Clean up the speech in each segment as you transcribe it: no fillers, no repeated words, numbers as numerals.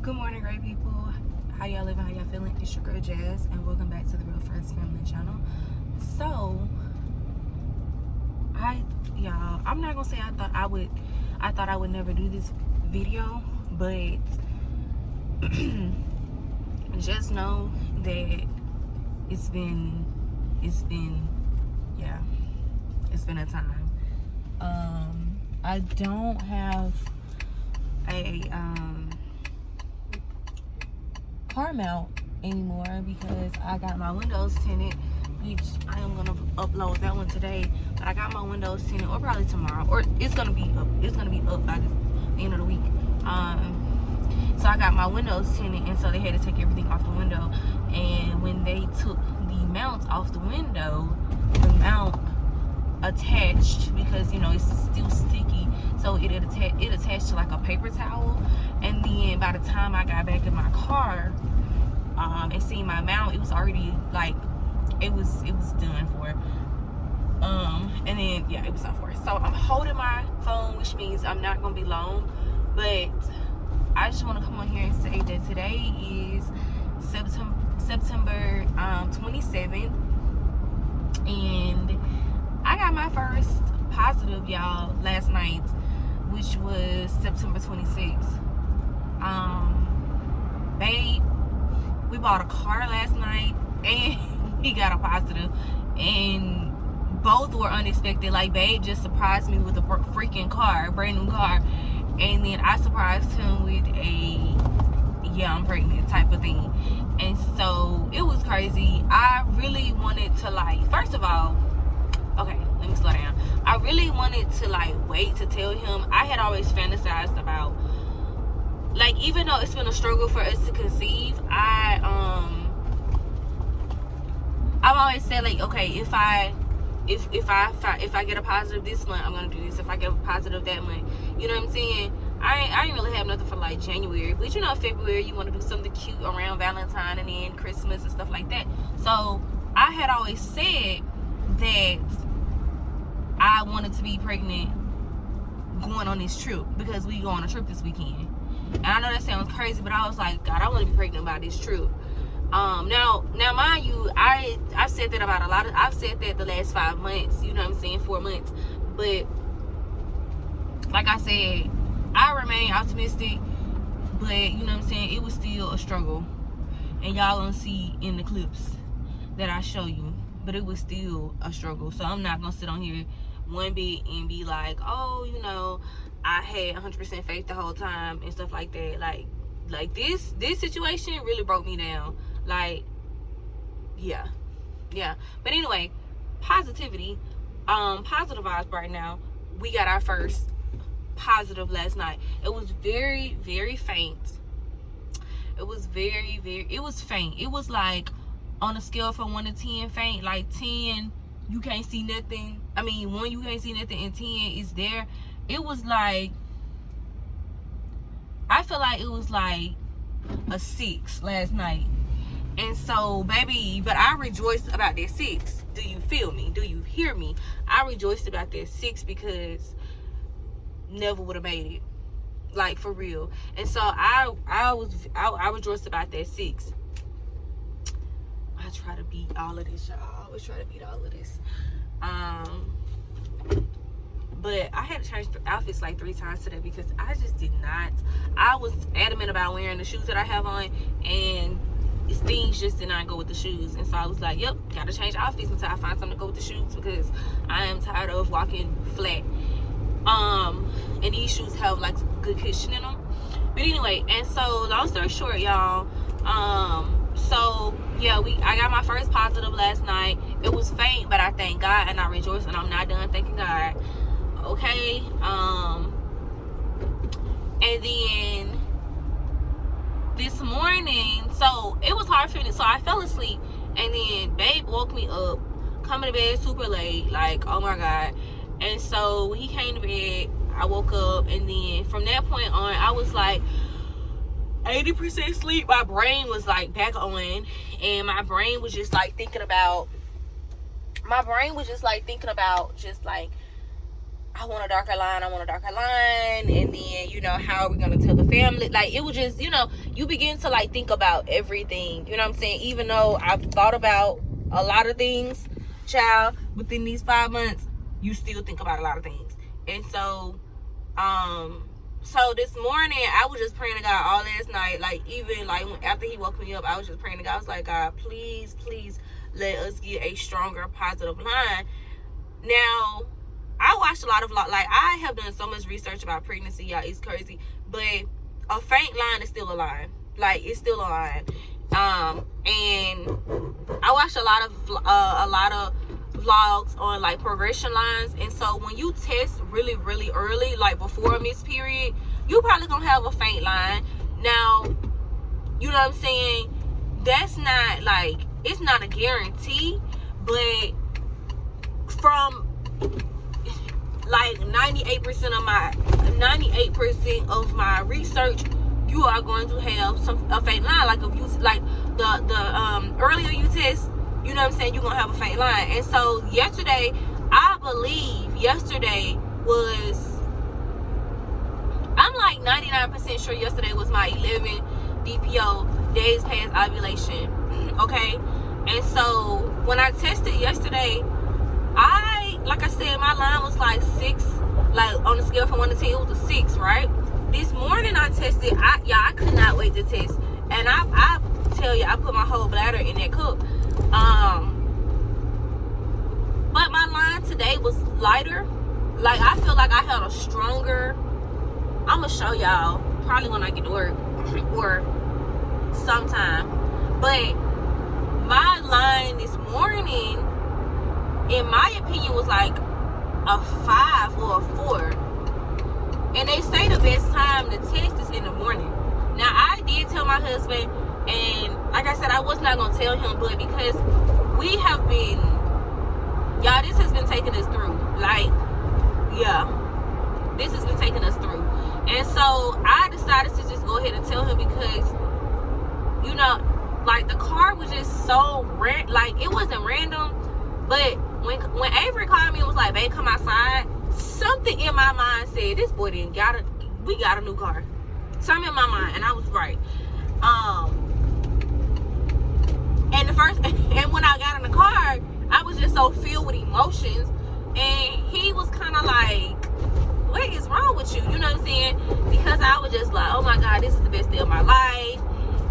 Good morning, great people. How y'all living? How y'all feeling? It's your girl Jazz, and welcome back to the Real Friends Family channel. So, I'm not gonna say I thought I would never do this video, but just know that it's been a time. I don't have a car mount anymore because I got my windows tinted, which I am gonna upload that one today. But I got my windows tinted, or probably tomorrow, or it's gonna be up by the end of the week. So I got my windows tinted, and so they had to take everything off the window. And when they took the mount off the window, the mount attached, because it's still sticky, so it attached to like a paper towel. And then by the time I got back in my car and seen my mount, it was already like it was done for. And then it was done for. So I'm holding my phone, which means I'm not gonna be long, but I just want to come on here and say that today is September 27th, and I got my first positive, y'all, last night, which was September 26th. Babe, we bought a car last night, and he got a positive, and both were unexpected. Like, babe just surprised me with a freaking car, a brand new car, and then I surprised him with a I'm pregnant type of thing. And so it was crazy. I really wanted to, first of all, okay, let me slow down. I really wanted to wait to tell him. I had always fantasized about, even though it's been a struggle for us to conceive, I've always said, okay, if I get a positive this month, I'm gonna do this. If I get a positive that month, you know what I'm saying? I ain't really have nothing for January, but February you want to do something cute around Valentine and then Christmas and stuff like that. So I had always said that I wanted to be pregnant going on this trip, because we go on a trip this weekend. And I know that sounds crazy, but I was like, God, I want to be pregnant by this trip. Now mind you, I've said that about I've said that the last 5 months, 4 months. But like I said, I remain optimistic, but it was still a struggle. And y'all gonna see in the clips that I show you, but it was still a struggle. So I'm not gonna sit on here one bit and be like, oh, I had 100% faith the whole time and stuff like that. Like this situation really broke me down. But anyway, positivity, positive vibes right now. We got our first positive last night. It was very, very faint. It was very, it was faint. It was on a scale from 1 to 10 faint. 10, you can't see nothing. 1, you can't see nothing, and 10 is there. It was I feel like it was a 6 last night. And so, baby, but I rejoiced about that 6. Do you feel me? Do you hear me? I rejoiced about that 6 because never would have made it. For real. And so I rejoiced about that 6. I try to beat all of this, y'all. I always try to beat all of this. But I had to change outfits 3 times today because I just did not. I was adamant about wearing the shoes that I have on, and things just did not go with the shoes. And so I was like, yep, gotta change outfits until I find something to go with the shoes, because I am tired of walking flat. And these shoes have good cushion in them. But anyway, and so long story short, y'all, I got my first positive last night. It was faint, but I thank God and I rejoice, and I'm not done thanking God. Okay. And then this morning, so it was hard for me. So I fell asleep, and then babe woke me up, coming to bed super late, oh my God. And so when he came to bed, I woke up, and then from that point on, I was 80% sleep. My brain was back on, and my brain was just thinking about I want a darker line, and then, you know, how are we gonna tell the family? Like, it was just, you know, you begin to like think about everything, you know what I'm saying? Even though I've thought about a lot of things, child, within these 5 months, you still think about a lot of things. And so so this morning I was just praying to God all last night, like even like after he woke me up, I was just praying to God. I was like, God, please let us get a stronger positive line. Now, I watched a lot of, like, I have done so much research about pregnancy, y'all. It's crazy. But a faint line is still a line. Like, it's still a line. And I watched a lot of vlogs on, like, progression lines. And so when you test really, really early, like before a missed period, you probably gonna have a faint line. Now, you know what I'm saying? That's not, like, it's not a guarantee. But from like 98% of my research, you are going to have a faint line. Like, if you like the earlier you test, you know what I'm saying, you're gonna have a faint line. And so yesterday, I believe yesterday was, I'm like 99% sure yesterday was my 11 DPO, days past ovulation. Okay, and so when I tested yesterday, like I said, my line was like 6, like on a scale from 1 to 10, it was a 6, right? This morning I tested, I could not wait to test, and I tell you, I put my whole bladder in that cup. But my line today was lighter. Like, I feel like I had a stronger, I'm gonna show y'all probably when I get to work or sometime, but my line this morning, in my opinion, was like a 5 or a 4. And they say the best time to test is in the morning. Now, I did tell my husband, and like I said, I was not going to tell him, but because we have been, y'all, this has been taking us through. Like, yeah, this has been taking us through. And so I decided to just go ahead and tell him because, you know, like, the car was just so like, it wasn't random, but when Avery called me and was like, babe, come outside, something in my mind said, this boy we got a new car. Something in my mind, and I was right. And when I got in the car, I was just so filled with emotions, and he was kind of like, what is wrong with you? You know what I'm saying? Because I was just like, oh my God, this is the best day of my life.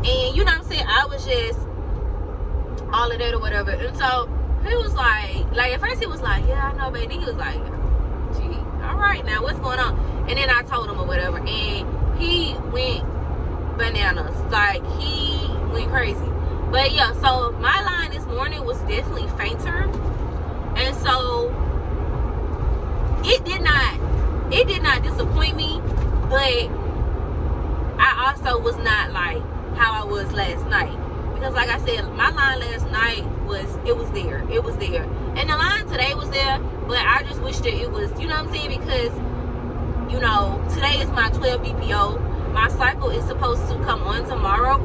And you know what I'm saying? I was just all of that or whatever. And so he was like at first he was like, yeah, I know, baby. He was like, gee, all right, now what's going on? And then I told him or whatever, and he went bananas. Like, he went crazy. But yeah, so my line this morning was definitely fainter, and so it did not disappoint me, but I also was not like how I was last night. Because like I said, my line last night was there. And the line today was there, but I just wish that it was, you know what I'm saying? Because, you know, today is my 12 DPO. My cycle is supposed to come on tomorrow.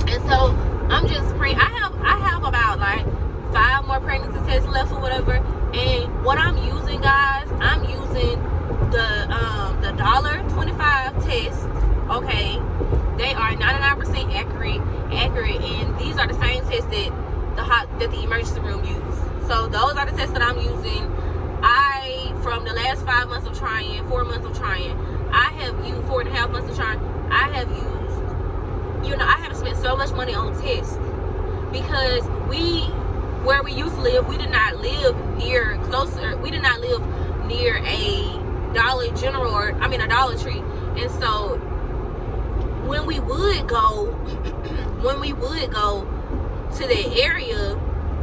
And so I'm just praying. I have about like 5 more pregnancy tests left or whatever. And what I'm using, guys, I'm using the $1.25 test. Okay, they are 99% accurate, and these are the same tests that the emergency room use. So those are the tests that I'm using. From the last 5 months of trying, 4 months of trying, I have used 4.5 months of trying. I have used, you know, I have spent so much money on tests because where we used to live, we did not live near a Dollar General, a Dollar Tree. And so when we would go to the area,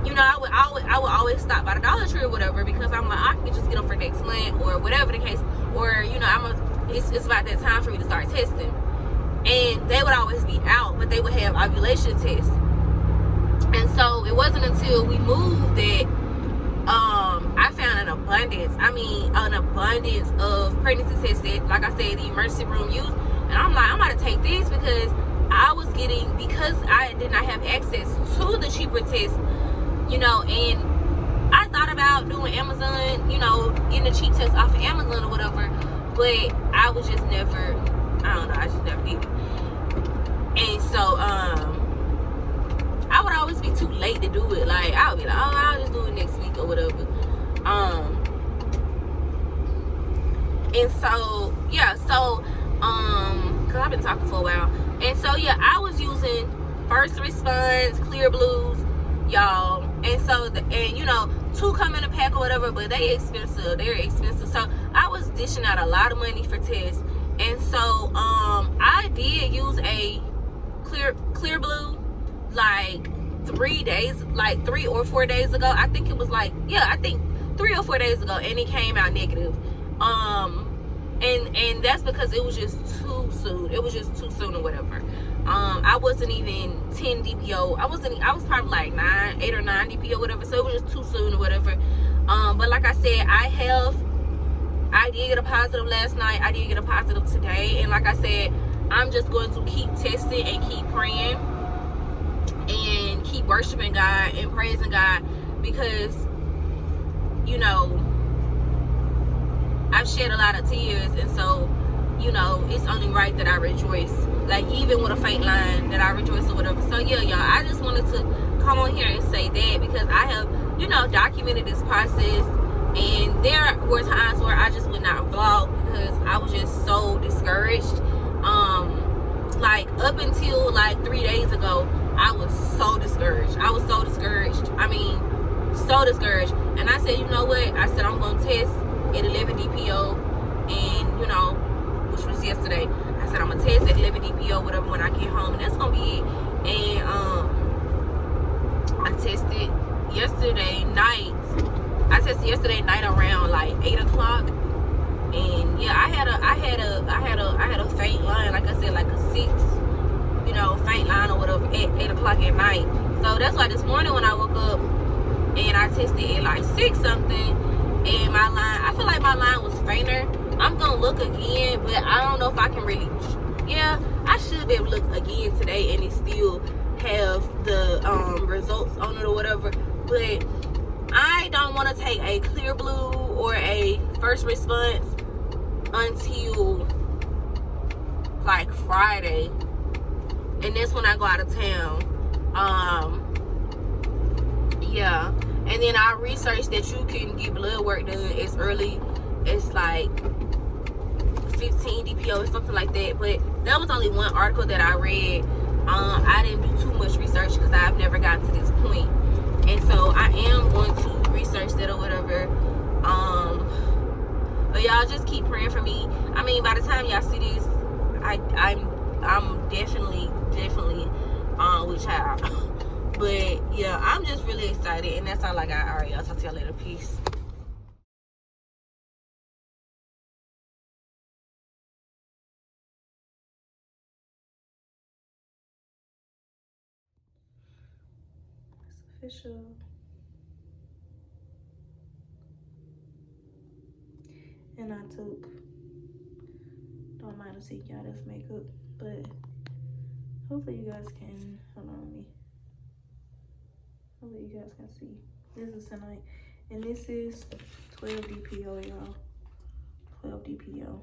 you know, I would always stop by the Dollar Tree or whatever, because I'm like, I can just get them for next month or whatever the case, or, you know, it's about that time for me to start testing. And they would always be out, but they would have ovulation tests. And so it wasn't until we moved that I found an abundance of pregnancy tests that, like I said, the emergency room used. And I'm like, I'm about to take this because I did not have access to the cheaper test, you know, and I thought about doing Amazon, you know, getting a cheap test off of Amazon or whatever, but I was just never, I don't know, I just never did it. And so, I would always be too late to do it. Like, I would be like, oh, I'll just do it next week or whatever. And so, yeah, so, cause I've been talking for a while. And so, yeah, I was using First Response, Clear Blues, y'all. And so, and you know, 2 come in a pack or whatever, but they're expensive. So I was dishing out a lot of money for tests. And so, I did use a Clear Blue, like 3 or 4 days ago. I think it was like, yeah, I think 3 or 4 days ago, and it came out negative. And that's because it was just too soon. It was just too soon or whatever. I wasn't even 10 DPO. I was probably like 8 or 9 DPO or whatever. So it was just too soon or whatever. But like I said, I did get a positive last night. I did get a positive today. And like I said, I'm just going to keep testing and keep praying and keep worshiping God and praising God, because, you know, I've shed a lot of tears, and so, you know, it's only right that I rejoice. Like, even with a faint line, that I rejoice or whatever. So, yeah, y'all, I just wanted to come on here and say that, because I have, you know, documented this process, and there were times where I just would not vlog because I was just so discouraged. Like, up until, like, 3 days ago, I was so discouraged. I mean, so discouraged. And I said, you know what? I said, I'm going to test at 11 DPO, and, you know, which was yesterday. I said, I'm going to test at 11 DPO, whatever, when I get home, and that's going to be it. And, I tested yesterday night. Around, like, 8 o'clock. And, yeah, I had a faint line, like I said, like a 6, you know, faint line or whatever at 8 o'clock at night. So that's why this morning when I woke up and I tested at like 6 something, and my line, I feel like my line was fainter. I'm gonna look again, but I don't know if I can really, yeah, I should be able to look again today and it still have the results on it or whatever. But I don't want to take a Clear Blue or a First Response until like Friday, and that's when I go out of town. Yeah, and then I researched that you can get blood work done as early as like 15 DPO or something like that. But that was only one article that I read. I didn't do too much research because I've never gotten to this point, and so I am going to research that or whatever. But y'all just keep praying for me. I mean, by the time y'all see this, I'm definitely with child. But yeah, I'm just really excited, and that's all I got. All right, y'all, talk to y'all later. Peace. It's official. And I took, don't mind to see y'all this makeup, but hopefully you guys can, hold on me. Hopefully you guys can see. This is tonight, and this is 12 DPO, y'all. 12 DPO.